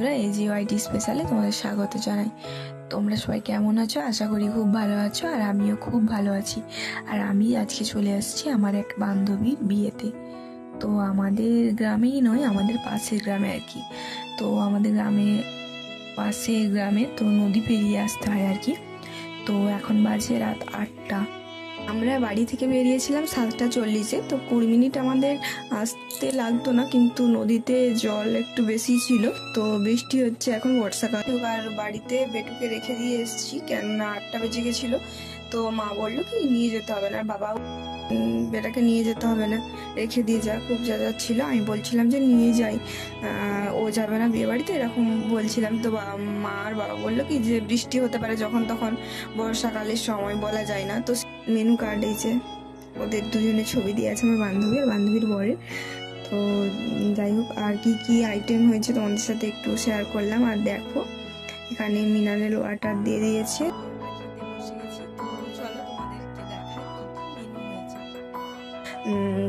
বন্ধুরা, AGYT স্পেশালে তোমাদের স্বাগত জানাই। তোমরা সবাই কেমন আছো? আশা করি খুব ভালো আছো, আর আমিও খুব ভালো আছি। আর আমি আজকে চলে আসছি আমার এক বান্ধবীর বিয়েতে। তো আমাদের গ্রামেই নয়, আমাদের পাশের গ্রামে আর কি। তো আমাদের পাশের গ্রামে তো নদী পেরিয়ে আসতে হয় আর কি। তো এখন বাজে রাত 8টা। আমরা বাড়ি থেকে বেরিয়েছিলাম 7টা 40-এ। তো 20 মিনিট আমাদের আসতে লাগতো না, কিন্তু নদীতে জল একটু বেশি ছিল। তো বৃষ্টি হচ্ছে, এখন বর্ষাকাল। আর বাড়িতে বেটুকে রেখে দিয়ে এসেছি, কেননা 8টা বেজে গেছিলো। তো মা বললো কি নিয়ে যেতে হবে না, বাবাও বেটাকে নিয়ে যেতে হবে না, রেখে দিয়ে যা। খুব ছিল, আমি বলছিলাম যে নিয়ে যাই, ও যাবে না বিয়ে বাড়িতে, এরকম বলছিলাম। তো মা আর বাবা বললো কি যে বৃষ্টি হতে পারে যখন তখন, বর্ষাকালের সময় বলা যায় না। তো মেনু কার্ড এইছে, ওদের দুজনের ছবি দিয়ে আছে, আমার বান্ধবী আর বান্ধবীর বরের। তো যাই হোক, আর কি কি আইটেম হয়েছে তোমাদের সাথে একটু শেয়ার করলাম। আর দেখো, এখানে মিনারেল ওয়াটার দিয়ে দিয়েছে।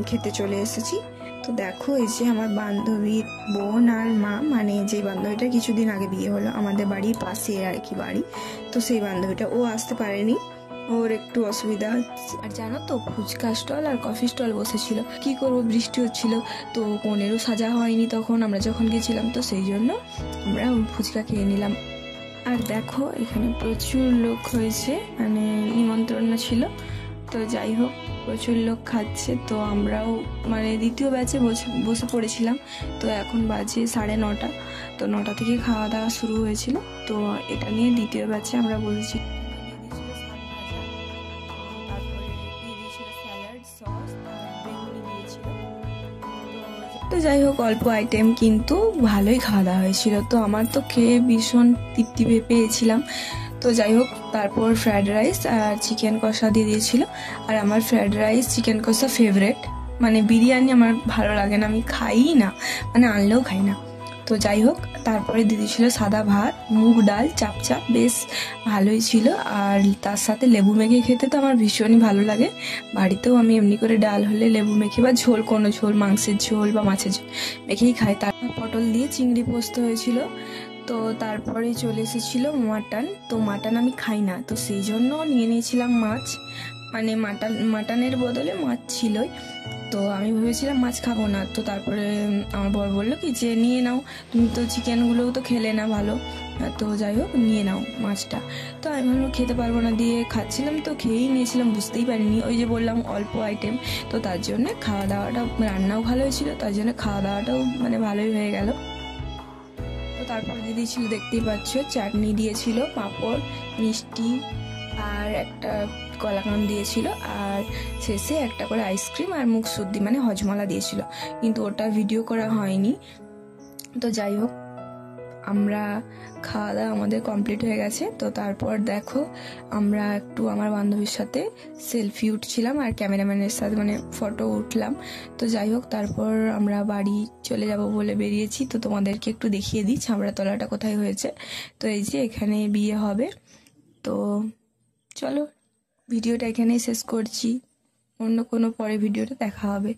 খেতে চলে এসেছি। তো দেখো, এই যে আমার বান্ধবীর বোন আর মা, মানে যে বান্ধবীটা কিছুদিন আগে বিয়ে হলো, আমাদের বাড়ির পাশে আর কি বাড়ি। তো সেই বান্ধবীটা, ও আসতে পারেনি, ওর একটু অসুবিধা হচ্ছে। আর জানো তো, ফুচকা স্টল আর কফি স্টল বসেছিল। কি করবো, বৃষ্টি হচ্ছিল, তো কোনেরও সাজা হয়নি তখন আমরা যখন গেছিলাম। তো সেই জন্য আমরা ফুচকা খেয়ে নিলাম। আর দেখো, এখানে প্রচুর লোক হয়েছে, মানে নিমন্ত্রণ ছিল। তো যাই হোক, প্রচুর লোক খাচ্ছে। তো আমরাও মানে দ্বিতীয় ব্যাচে বসে পড়েছিলাম। তো এখন বাজে 9:30। তো 9টা থেকে খাওয়া দাওয়া শুরু হয়েছিল। তো এটা নিয়ে দ্বিতীয় ব্যাচে আমরা বসেছি। তো যাই হোক, অল্প আইটেম কিন্তু ভালোই খাওয়া দাওয়া হয়েছিল। তো আমার তো খেয়ে ভীষণ তৃপ্তি পেয়েছিলাম। তো যাই হোক, তারপর ফ্রায়েড রাইস আর চিকেন কষা দিয়ে দিয়েছিল। আর আমার ফ্রায়েড রাইস চিকেন কষা ফেভারেট, মানে বিরিয়ানি আমার ভালো লাগে না, আমি খাই না, মানে আনলেও খাই না। তো যাই হোক, তারপরে দিয়ে দিয়েছিল সাদা ভাত, মুগ ডাল, চাপচাপ, বেশ ভালোই ছিল। আর তার সাথে লেবু মেখে খেতে তো আমার ভীষণই ভালো লাগে। বাড়িতেও আমি এমনি করে ডাল হলে লেবু মেখে, বা ঝোল, কোনো ঝোল, মাংসের ঝোল বা মাছের ঝোল মেখেই খাই। তারপর পটল দিয়ে চিংড়ি পোস্ত হয়েছিল। তো তারপরে চলে এসেছিল মাটন। তো মাটন আমি খাই না, তো সেই জন্য নিয়ে নিয়েছিলাম মাছ, মানে মাটনের বদলে মাছ ছিলই। তো আমি ভেবেছিলাম মাছ খাবো না। তো তারপরে আমার বর বললো কি যে নিয়ে নাও, তুমি তো চিকেনগুলোও তো খেলে না ভালো। তো যাই হোক, নিয়ে নাও মাছটা। তো আমি ভাবলাম খেতে পারবো না, দিয়ে খাচ্ছিলাম, তো খেয়েই নিয়েছিলাম, বুঝতেই পারিনি। ওই যে বললাম অল্প আইটেম, তো তার জন্য খাওয়া দাওয়াটা, রান্নাও ভালো হয়েছিল, তার জন্য খাওয়া দাওয়াটাও মানে ভালোই হয়ে গেল। তো তারপর দিয়ে দিয়েছিল, দেখতেই পাচ্ছ, চাটনি দিয়েছিল, পাঁপড়, মিষ্টি, আর একটা কলাকান দিয়েছিল, আর শেষে একটা করে আইসক্রিম আর মুখ শুদ্ধি মানে হজমলা দিয়েছিল, কিন্তু ওটা ভিডিও করা হয়নি। তো যাই হোক, আমরা খাওয়া দাওয়া আমাদের কমপ্লিট হয়ে গেছে। তো তারপর দেখো, আমরা একটু আমার বান্ধবীর সাথে সেলফি উঠছিলাম, আর ক্যামেরাম্যানের সাথে মানে ফটো উঠলাম। তো যাই হোক, তারপর আমরা বাড়ি চলে যাব বলে বেরিয়েছি। তো তোমাদেরকে একটু দেখিয়ে দিই ছামড়াতলাটা কোথায় হয়েছে। তো এই যে এখানে বিয়ে হবে। তো চলো, ভিডিওটা এখানেই শেষ করছি, অন্য কোনো পরে ভিডিওটা দেখা হবে।